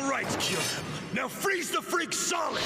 All right, kill him. Now freeze the freak solid!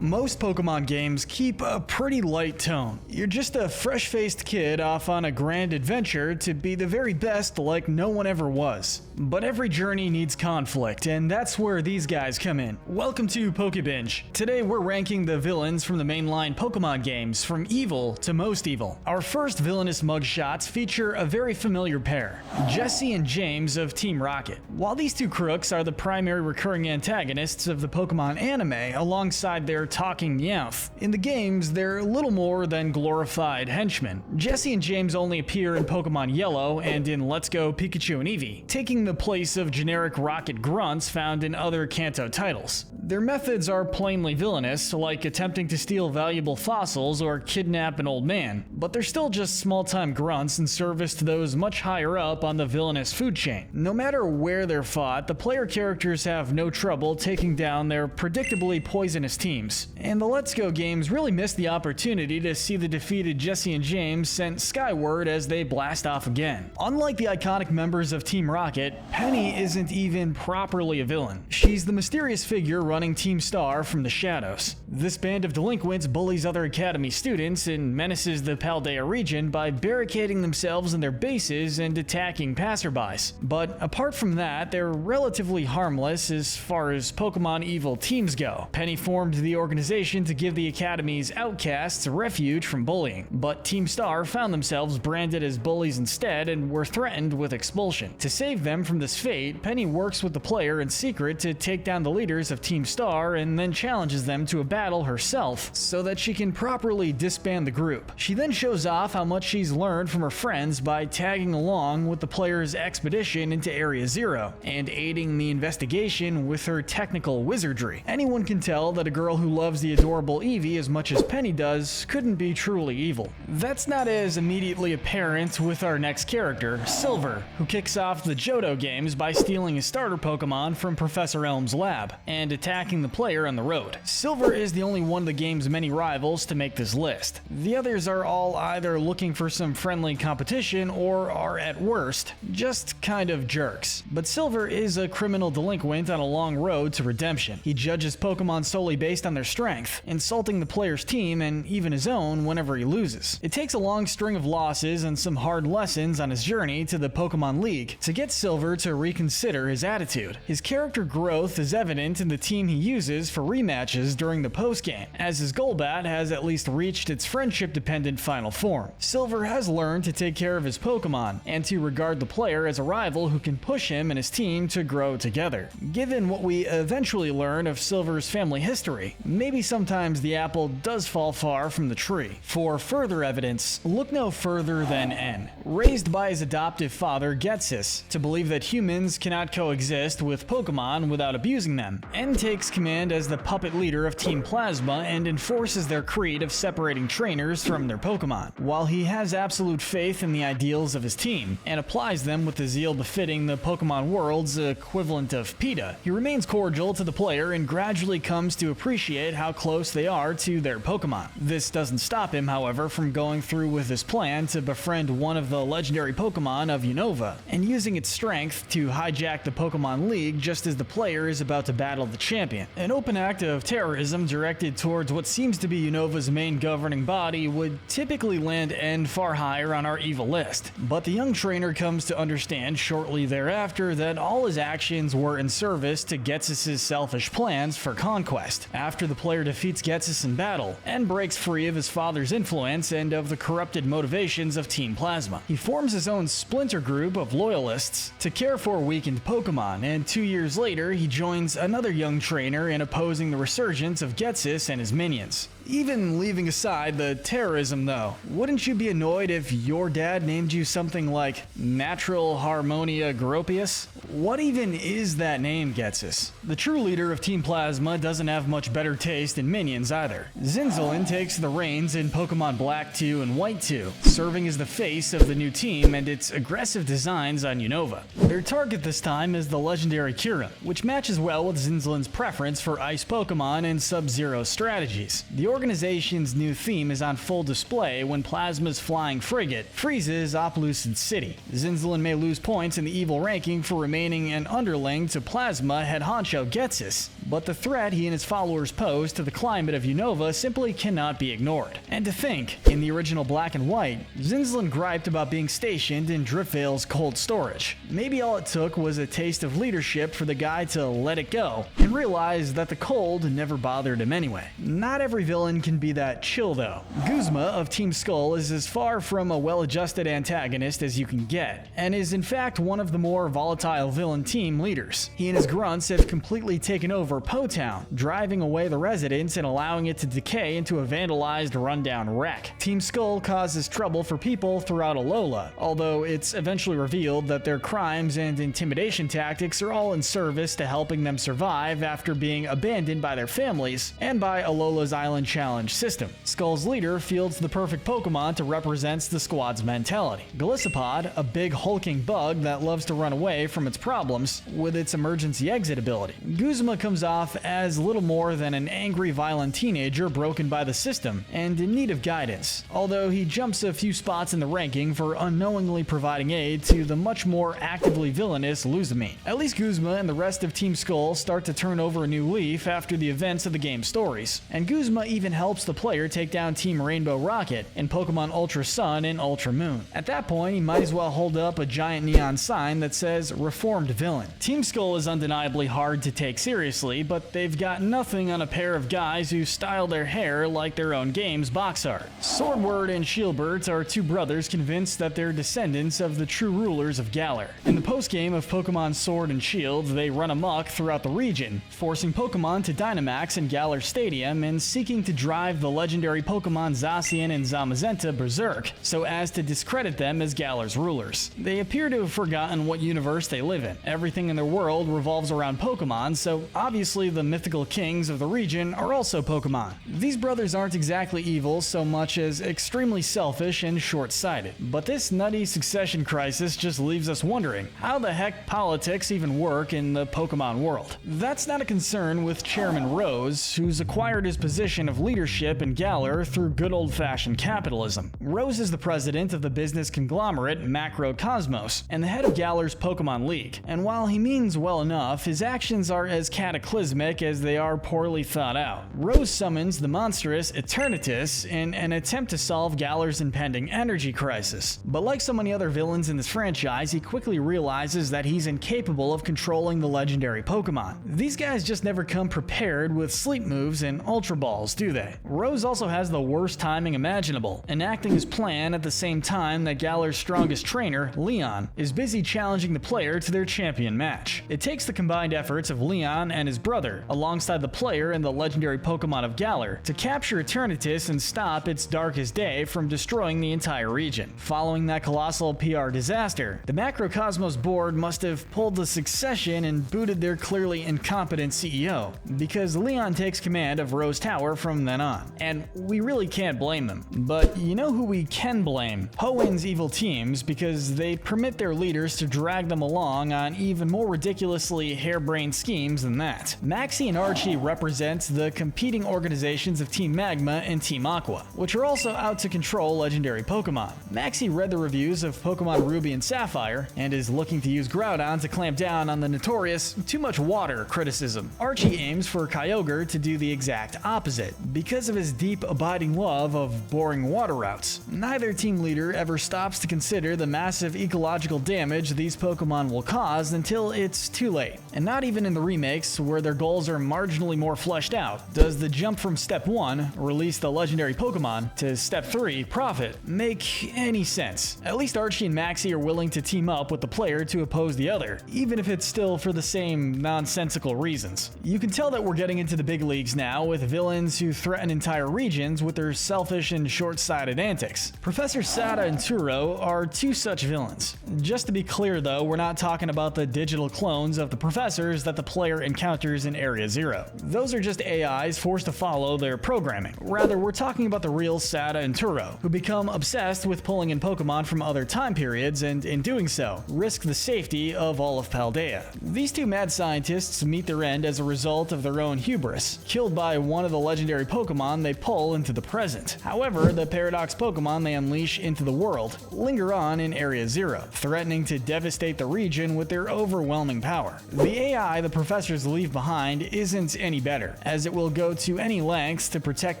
Most Pokemon games keep a pretty light tone. You're just a fresh-faced kid off on a grand adventure to be the very best like no one ever was. But every journey needs conflict, and that's where these guys come in. Welcome to PokeBinge. Today we're ranking the villains from the mainline Pokemon games from evil to most evil. Our first villainous mugshots feature a very familiar pair, Jessie and James of Team Rocket. While these two crooks are the primary recurring antagonists of the Pokemon anime alongside their talking Meowth, in the games they're little more than glorified henchmen. Jessie and James only appear in Pokemon Yellow and in Let's Go Pikachu and Eevee, taking the place of generic rocket grunts found in other Kanto titles. Their methods are plainly villainous, like attempting to steal valuable fossils or kidnap an old man, but they're still just small-time grunts in service to those much higher up on the villainous food chain. No matter where they're fought, the player characters have no trouble taking down their predictably poisonous teams, and the Let's Go games really missed the opportunity to see the defeated Jessie and James sent skyward as they blast off again. Unlike the iconic members of Team Rocket, Penny isn't even properly a villain. She's the mysterious figure running Team Star from the shadows. This band of delinquents bullies other Academy students and menaces the Paldea region by barricading themselves in their bases and attacking passerbys. But apart from that, they're relatively harmless as far as Pokemon evil teams go. Penny formed the organization to give the Academy's outcasts a refuge from bullying, but Team Star found themselves branded as bullies instead and were threatened with expulsion. To save them from this fate, Penny works with the player in secret to take down the leaders of Team Star and then challenges them to a battle herself so that she can properly disband the group. She then shows off how much she's learned from her friends by tagging along with the player's expedition into Area Zero and aiding the investigation with her technical wizardry. Anyone can tell that a girl who loves the adorable Eevee as much as Penny does couldn't be truly evil. That's not as immediately apparent with our next character, Silver, who kicks off the Johto games by stealing a starter Pokemon from Professor Elm's lab and attacking the player on the road. Silver is the only one of the game's many rivals to make this list. The others are all either looking for some friendly competition or are at worst just kind of jerks. But Silver is a criminal delinquent on a long road to redemption. He judges Pokemon solely based on their strength, insulting the player's team and even his own whenever he loses. It takes a long string of losses and some hard lessons on his journey to the Pokemon League to get Silver to reconsider his attitude. His character growth is evident in the team he uses for rematches during the postgame, as his Golbat has at least reached its friendship-dependent final form. Silver has learned to take care of his Pokemon, and to regard the player as a rival who can push him and his team to grow together. Given what we eventually learn of Silver's family history, maybe sometimes the apple does fall far from the tree. For further evidence, look no further than N. Raised by his adoptive father Ghetsis to believe that humans cannot coexist with Pokemon without abusing them, N takes command as the puppet leader of Team Plasma and enforces their creed of separating trainers from their Pokemon. While he has absolute faith in the ideals of his team and applies them with the zeal befitting the Pokemon world's equivalent of PETA, he remains cordial to the player and gradually comes to appreciate how close they are to their Pokemon. This doesn't stop him, however, from going through with his plan to befriend one of the legendary Pokemon of Unova and using its strength to hijack the Pokemon League just as the player is about to battle the champion. An open act of terrorism directed towards what seems to be Unova's main governing body would typically land N far higher on our evil list, but the young trainer comes to understand shortly thereafter that all his actions were in service to Ghetsis' selfish plans for conquest. After the player defeats Ghetsis in battle, N breaks free of his father's influence and of the corrupted motivations of Team Plasma. He forms his own splinter group of loyalists to care for weakened Pokemon, and 2 years later he joins another young trainer in opposing the resurgence of Ghetsis and his minions. Even leaving aside the terrorism though, wouldn't you be annoyed if your dad named you something like Natural Harmonia Gropius? What even is that name, Ghetsis? The true leader of Team Plasma doesn't have much better taste in minions either. Zinzolin takes the reins in Pokemon Black 2 and White 2, serving as the face of the new team and its aggressive designs on Unova. Their target this time is the legendary Kyurem, which matches well with Zinzolin's preference for ice Pokemon and Sub-Zero strategies. The organization's new theme is on full display when Plasma's flying frigate freezes Opelucid City. Zinzlin may lose points in the evil ranking for remaining an underling to Plasma head honcho Getsus, but the threat he and his followers pose to the climate of Unova simply cannot be ignored. And to think, in the original Black and White, Zinzlin griped about being stationed in Driftvale's cold storage. Maybe all it took was a taste of leadership for the guy to let it go and realize that the cold never bothered him anyway. Not every villain can be that chill though. Guzma of Team Skull is as far from a well-adjusted antagonist as you can get, and is in fact one of the more volatile villain team leaders. He and his grunts have completely taken over Po Town, driving away the residents and allowing it to decay into a vandalized, rundown wreck. Team Skull causes trouble for people throughout Alola, although it's eventually revealed that their crimes and intimidation tactics are all in service to helping them survive after being abandoned by their families and by Alola's Island Challenge system. Skull's leader fields the perfect Pokemon to represent the squad's mentality. Golisopod, a big hulking bug that loves to run away from its problems with its emergency exit ability. Guzma comes off as little more than an angry, violent teenager broken by the system and in need of guidance, although he jumps a few spots in the ranking for unknowingly providing aid to the much more actively villainous Luzamine. At least Guzma and the rest of Team Skull start to turn over a new leaf after the events of the game's stories, and Guzma even helps the player take down Team Rainbow Rocket in Pokemon Ultra Sun and Ultra Moon. At that point, he might as well hold up a giant neon sign that says Reformed Villain. Team Skull is undeniably hard to take seriously, but they've got nothing on a pair of guys who style their hair like their own game's box art. Swordward and Shieldbert are two brothers convinced that they're descendants of the true rulers of Galar. In the postgame of Pokemon Sword and Shield, they run amok throughout the region, forcing Pokemon to Dynamax in Galar Stadium and seeking to drive the legendary Pokemon Zacian and Zamazenta berserk so as to discredit them as Galar's rulers. They appear to have forgotten what universe they live in. Everything in their world revolves around Pokemon, so obviously the mythical kings of the region are also Pokemon. These brothers aren't exactly evil so much as extremely selfish and short-sighted, but this nutty succession crisis just leaves us wondering how the heck politics even work in the Pokemon world. That's not a concern with Chairman Rose, who's acquired his position of leadership in Galar through good old-fashioned capitalism. Rose is the president of the business conglomerate Macrocosmos and the head of Galar's Pokemon League, and while he means well enough, his actions are as cataclysmic as they are poorly thought out. Rose summons the monstrous Eternatus in an attempt to solve Galar's impending energy crisis, but like so many other villains in this franchise, he quickly realizes that he's incapable of controlling the legendary Pokemon. These guys just never come prepared with sleep moves and Ultra Balls, do they? Rose also has the worst timing imaginable, enacting his plan at the same time that Galar's strongest trainer, Leon, is busy challenging the player to their champion match. It takes the combined efforts of Leon and his brother, alongside the player and the legendary Pokemon of Galar, to capture Eternatus and stop its darkest day from destroying the entire region. Following that colossal PR disaster, the Macrocosmos board must have pulled the succession and booted their clearly incompetent CEO, because Leon takes command of Rose Tower from then on. And we really can't blame them. But you know who we can blame? Hoenn's evil teams, because they permit their leaders to drag them along on even more ridiculously harebrained schemes than that. Maxie and Archie represent the competing organizations of Team Magma and Team Aqua, which are also out to control legendary Pokemon. Maxie read the reviews of Pokemon Ruby and Sapphire and is looking to use Groudon to clamp down on the notorious too much water criticism. Archie aims for Kyogre to do the exact opposite, because of his deep, abiding love of boring water routes. Neither team leader ever stops to consider the massive ecological damage these Pokemon will cause until it's too late. And not even in the remakes, where their goals are marginally more fleshed out, does the jump from Step 1, release the legendary Pokemon, to Step 3, profit, make any sense. At least Archie and Maxie are willing to team up with the player to oppose the other, even if it's still for the same nonsensical reasons. You can tell that we're getting into the big leagues now, with villains who threaten entire regions with their selfish and short-sighted antics. Professor Sada and Turo are two such villains. Just to be clear though, we're not talking about the digital clones of the professors that the player encounters monsters in Area Zero. Those are just AIs forced to follow their programming. Rather, we're talking about the real Sada and Turo, who become obsessed with pulling in Pokemon from other time periods and, in doing so, risk the safety of all of Paldea. These two mad scientists meet their end as a result of their own hubris, killed by one of the legendary Pokemon they pull into the present. However, the Paradox Pokemon they unleash into the world linger on in Area Zero, threatening to devastate the region with their overwhelming power. The AI the professors leave behind isn't any better, as it will go to any lengths to protect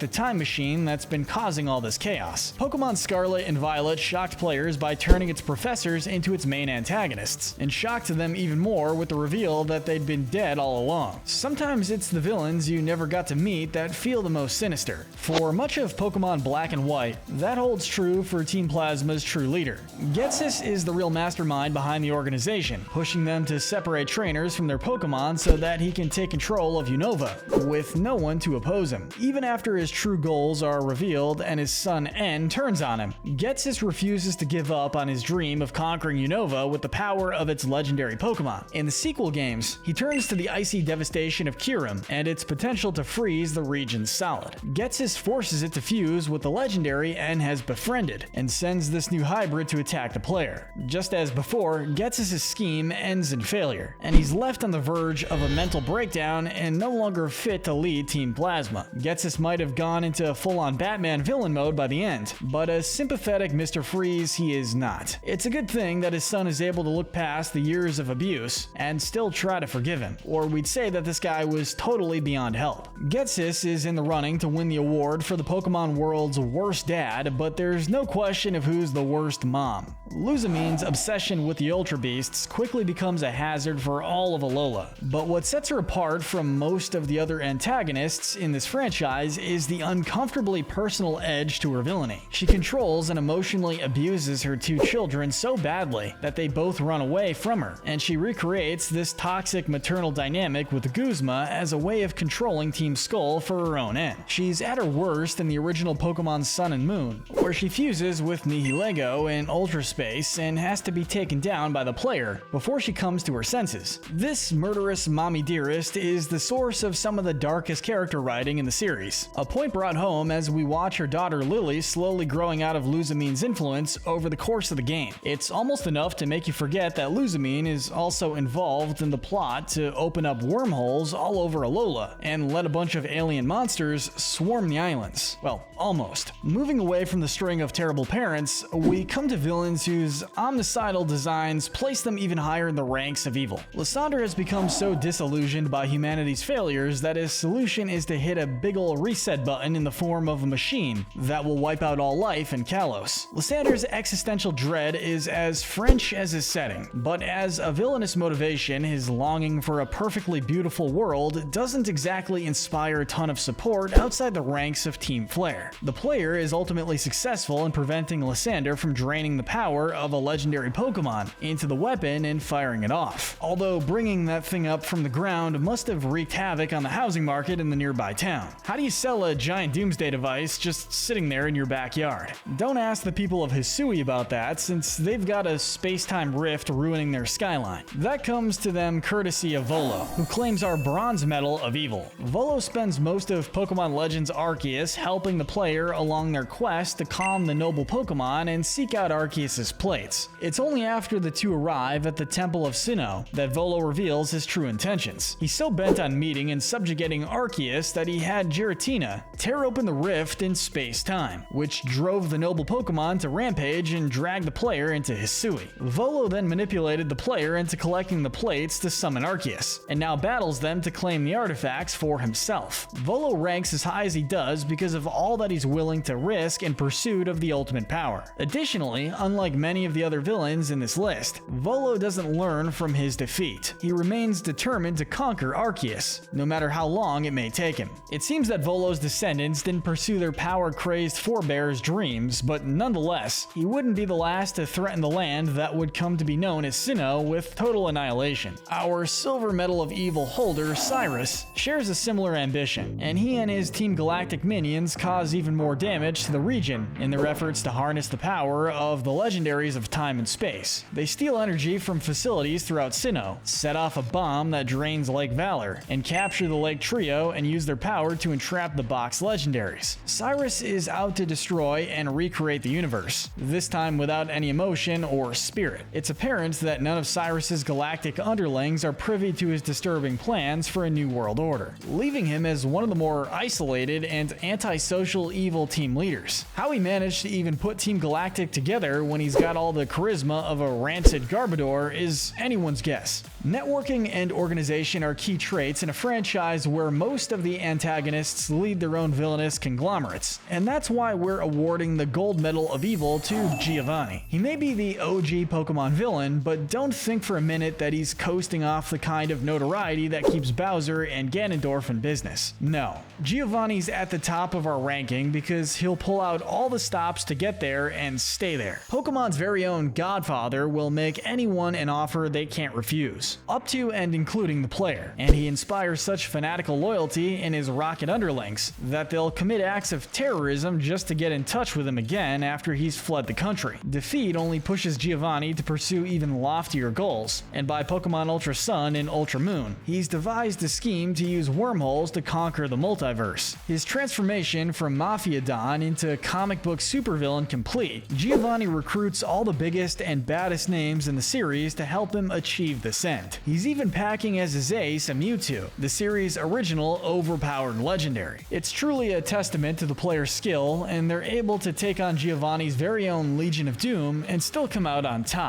the time machine that's been causing all this chaos. Pokemon Scarlet and Violet shocked players by turning its professors into its main antagonists, and shocked them even more with the reveal that they'd been dead all along. Sometimes it's the villains you never got to meet that feel the most sinister. For much of Pokemon Black and White, that holds true for Team Plasma's true leader. Ghetsis is the real mastermind behind the organization, pushing them to separate trainers from their Pokemon so that he can take control of Unova, with no one to oppose him. Even after his true goals are revealed and his son N turns on him, Ghetsis refuses to give up on his dream of conquering Unova with the power of its legendary Pokemon. In the sequel games, he turns to the icy devastation of Kyurem and its potential to freeze the region solid. Ghetsis forces it to fuse with the legendary N has befriended, and sends this new hybrid to attack the player. Just as before, Ghetsis' scheme ends in failure, and he's left on the verge of a mental breakdown and no longer fit to lead Team Plasma. Ghetsis might have gone into full-on Batman villain mode by the end, but a sympathetic Mr. Freeze he is not. It's a good thing that his son is able to look past the years of abuse and still try to forgive him, or we'd say that this guy was totally beyond help. Ghetsis is in the running to win the award for the Pokemon world's worst dad, but there's no question of who's the worst mom. Luzamine's obsession with the Ultra Beasts quickly becomes a hazard for all of Alola, but what sets her apart from most of the other antagonists in this franchise is the uncomfortably personal edge to her villainy. She controls and emotionally abuses her two children so badly that they both run away from her, and she recreates this toxic maternal dynamic with Guzma as a way of controlling Team Skull for her own end. She's at her worst in the original Pokemon Sun and Moon, where she fuses with Nihilego in Ultra Space and has to be taken down by the player before she comes to her senses. This murderous mommy dearest is the source of some of the darkest character writing in the series, a point brought home as we watch her daughter Lily slowly growing out of Luzamine's influence over the course of the game. It's almost enough to make you forget that Luzamine is also involved in the plot to open up wormholes all over Alola and let a bunch of alien monsters swarm the islands. Well, almost. Moving away from the string of terrible parents, we come to villains whose omnicidal designs place them even higher in the ranks of evil. Lysandre has become so disillusioned by humanity's failures that his solution is to hit a big ol' reset button in the form of a machine that will wipe out all life in Kalos. Lysandre's existential dread is as French as his setting, but as a villainous motivation, his longing for a perfectly beautiful world doesn't exactly inspire a ton of support outside the ranks of Team Flare. The player is ultimately successful in preventing Lysandre from draining the power of a legendary Pokemon into the weapon and firing it off, although bringing that thing up from the ground must have wreaked havoc on the housing market in the nearby town. How do you sell a giant doomsday device just sitting there in your backyard? Don't ask the people of Hisui about that, since they've got a space-time rift ruining their skyline. That comes to them courtesy of Volo, who claims our bronze medal of evil. Volo spends most of Pokemon Legends Arceus helping the player along their quest to calm the noble Pokemon and seek out Arceus' plates. It's only after the two arrive at the Temple of Sinnoh that Volo reveals his true intentions. He's so bent on meeting and subjugating Arceus that he had Giratina tear open the rift in space-time, which drove the noble Pokemon to rampage and drag the player into Hisui. Volo then manipulated the player into collecting the plates to summon Arceus, and now battles them to claim the artifacts for himself. Volo ranks as high as he does because of all that he's willing to risk in pursuit of the ultimate power. Additionally, unlike many of the other villains in this list, Volo doesn't learn from his defeat. He remains determined to conquer Arceus, no matter how long it may take him. It seems that Volo's descendants didn't pursue their power-crazed forebears' dreams, but nonetheless, he wouldn't be the last to threaten the land that would come to be known as Sinnoh with total annihilation. Our Silver Medal of Evil holder, Cyrus, shares a similar ambition, and he and his Team Galactic minions cause even more damage to the region in their efforts to harness the power of the legendaries of time and space. They steal energy from facilities throughout Sinnoh, set off a bomb that drains Lake Valor, and capture the Lake Trio and use their power to entrap the box legendaries. Cyrus is out to destroy and recreate the universe, this time without any emotion or spirit. It's apparent that none of Cyrus's galactic underlings are privy to his disturbing plans for a new world order, leaving him as one of the more isolated and antisocial evil team leaders. How he managed to even put Team Galactic together when he's got all the charisma of a rancid Garbodor is anyone's guess. Networking and organization are key traits in a franchise where most of the antagonists lead their own villainous conglomerates, and that's why we're awarding the Gold Medal of Evil to Giovanni. He may be the OG Pokemon villain, but don't think for a minute that he's coasting off the kind of notoriety that keeps Bowser and Ganondorf in business. No, Giovanni's at the top of our ranking because he'll pull out all the stops to get there and stay there. Pokemon's very own Godfather will make anyone an offer they can't refuse, up to and including the player, and he inspires such fanatical loyalty in his Rocket underlings that they'll commit acts of terrorism just to get in touch with him again after he's fled the country. Defeat only pushes Giovanni to pursue even loftier goals, and by Pokemon Ultra Sun and Ultra Moon, he's devised a scheme to use wormholes to conquer the multiverse. His transformation from Mafia Don into comic book supervillain complete, Giovanni recruits all the biggest and baddest names in the series to help him achieve this end. He's even packing as his ace a Mewtwo, the series' original overpowered legendary. It's truly a testament to the player's skill, and they're able to take on Giovanni's very own Legion of Doom and still come out on top.